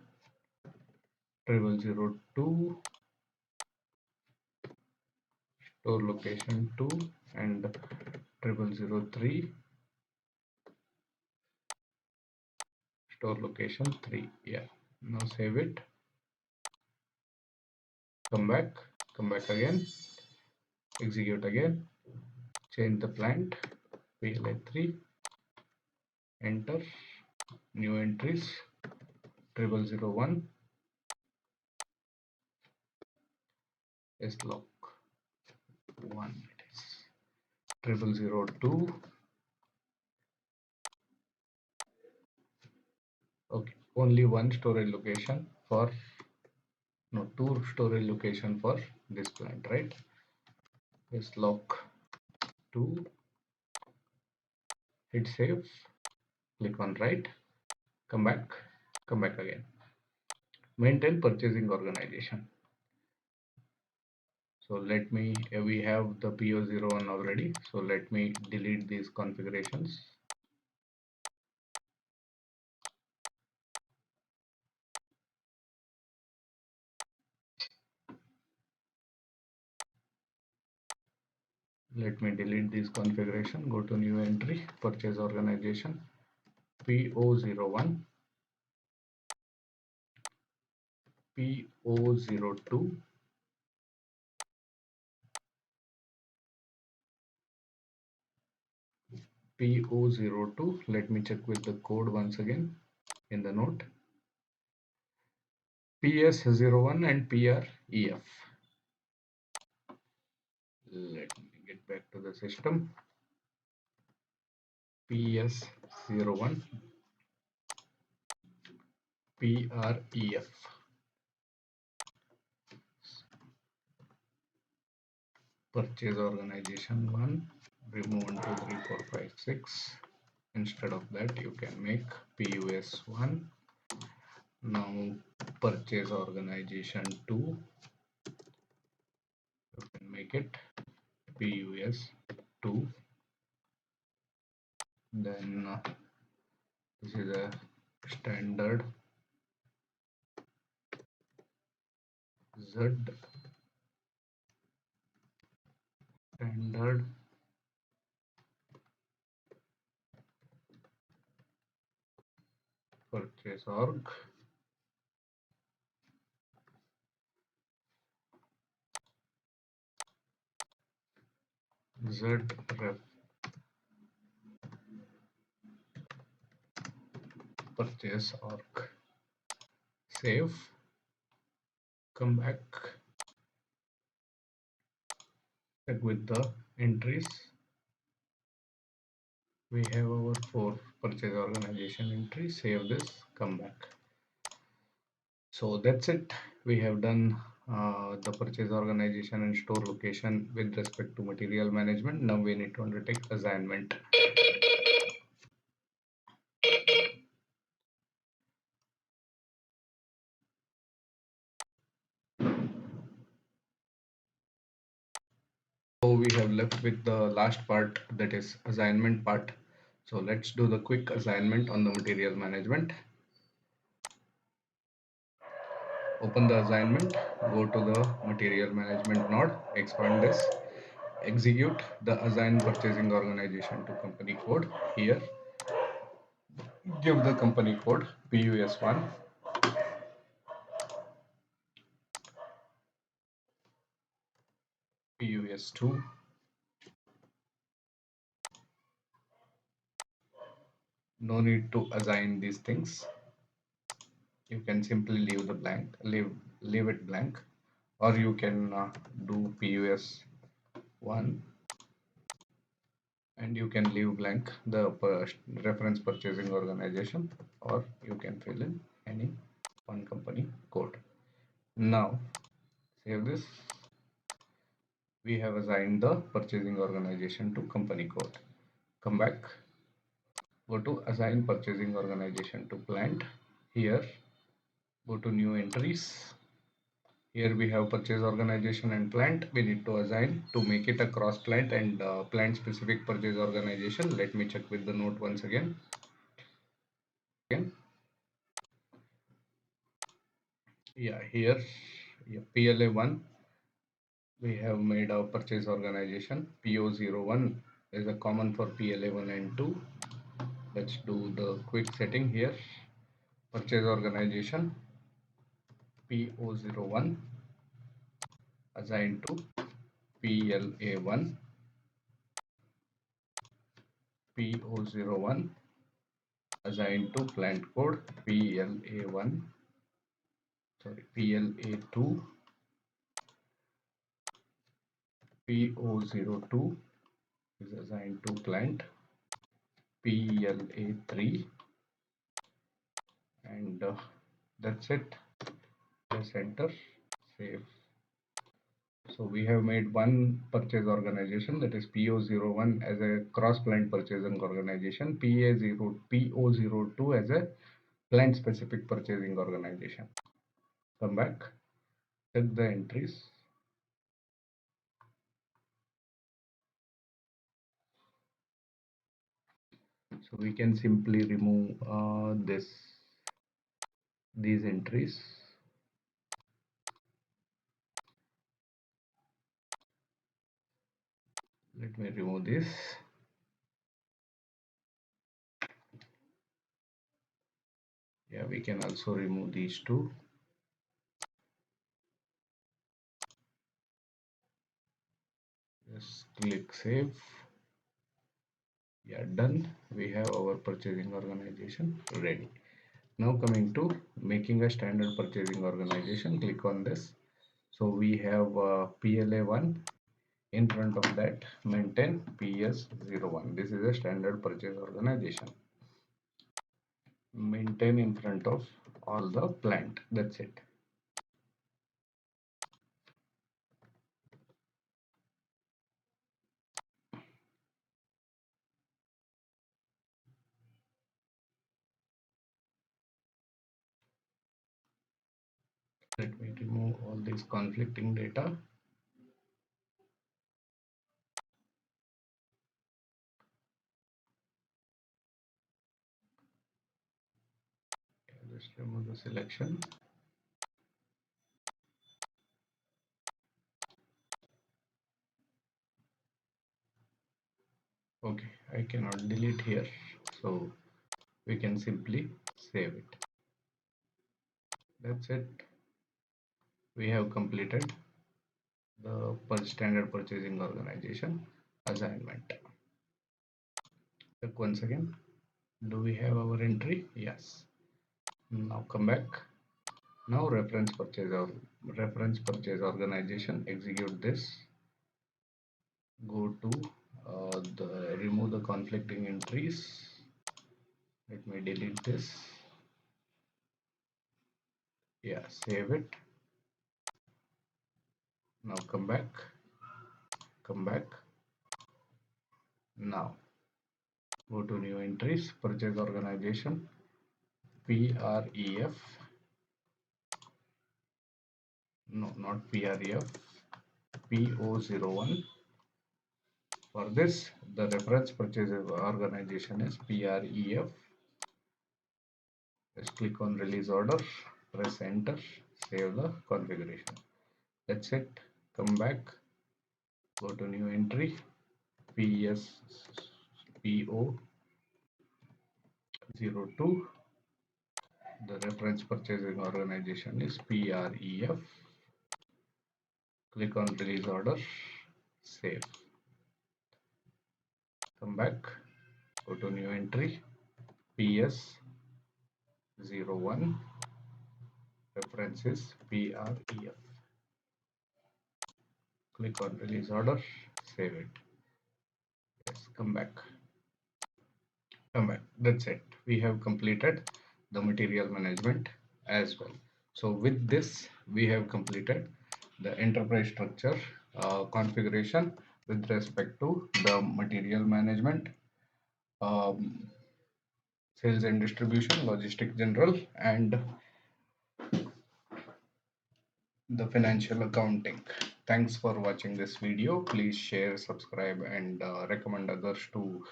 Speaker 1: 0002, store location 2 and 0003, store location 3. Yeah, now save it. Come back again, execute again, change the plant PLA3, enter new entries 0001 is log 1, it is 0002. Okay, only one storage location for, no, 2 storage location for this plant, right? Is log 2, hit save, click on right, come back again, maintain purchasing organization. So let me, we have the PO01 already, so let me delete these configurations. Let me delete this configuration. Go to new entry, purchase organization PO01, PO02, PO02. Let me check with the code once again in the note. PS01 and PREF. Let me get back to the system. PS01, PREF. Purchase organization 1, remove 1, 2, 3, 4, 5, 6. Instead of that, you can make PUS1. Now purchase organization 2, you can make it PUS2. Then this is a standard Z, standard purchase org, Z ref purchase org, save, come back, check with the entries. We have our 4 purchase organization entry. Save this, come back. So that's it. We have done the purchase organization and store location with respect to material management. Now we need to undertake assignment. So we have left with the last part, that is assignment part. So let's do the quick assignment on the material management. Open the assignment, go to the material management node, expand this, execute the assign purchasing organization to company code. Here give the company code PUS1, PUS2, no need to assign these things. You can simply leave the blank, leave it blank, or you can do PUS1 and you can leave blank the reference purchasing organization, or you can fill in any one company code. Now save this. We have assigned the purchasing organization to company code. Come back, go to assign purchasing organization to plant. Here go to new entries. Here we have purchase organization and plant. We need to assign to make it a cross plant and plant specific purchase organization. Let me check with the note once again. Yeah, here PLA1 we have made a purchase organization. PO01 is a common for PLA1 and 2. Let's do the quick setting here. Purchase organization PO01 assigned to PLA1, PO01 assigned to plant code PLA1, sorry, PLA2, PO02 is assigned to plant PLA3, and that's it. Press enter, save. So we have made one purchase organization, that is PO01 as a cross plant purchasing organization, PO02 as a plant specific purchasing organization. Come back, check the entries. So we can simply remove these entries. Let me remove this. Yeah, we can also remove these two. Just click save. Yeah, done. We have our purchasing organization ready. Now coming to making a standard purchasing organization, click on this. So we have PLA1, in front of that maintain PS01. This is a standard purchase organization. Maintain in front of all the plant. That's it. Let me remove all these conflicting data. Just remove the selection. Okay, I cannot delete here, so we can simply save it. That's it. We have completed the standard purchasing organization assignment. Check once again. Do we have our entry? Yes. Now come back. Now reference purchase organization. Execute this. Go to the remove the conflicting entries. Let me delete this. Yeah, save it. Now come back. Come back. Now go to new entries. Purchase organization. PREF. No, not PREF. PO01. For this, the reference purchase organization is PREF. Just click on release order, press enter, save the configuration. That's it. Come back, go to new entry, PSPO02. The reference purchasing organization is PREF. Click on release order, save. Come back, go to new entry, PS01. Reference is PREF. Click on release order, save it. Yes, come back. That's it. We have completed the material management as well. So with this, we have completed the enterprise structure configuration with respect to the material management, um, sales and distribution, logistic general, and the financial accounting. Thanks for watching this video. Please share, subscribe, and recommend others to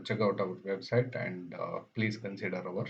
Speaker 1: check out our website, and please consider our work.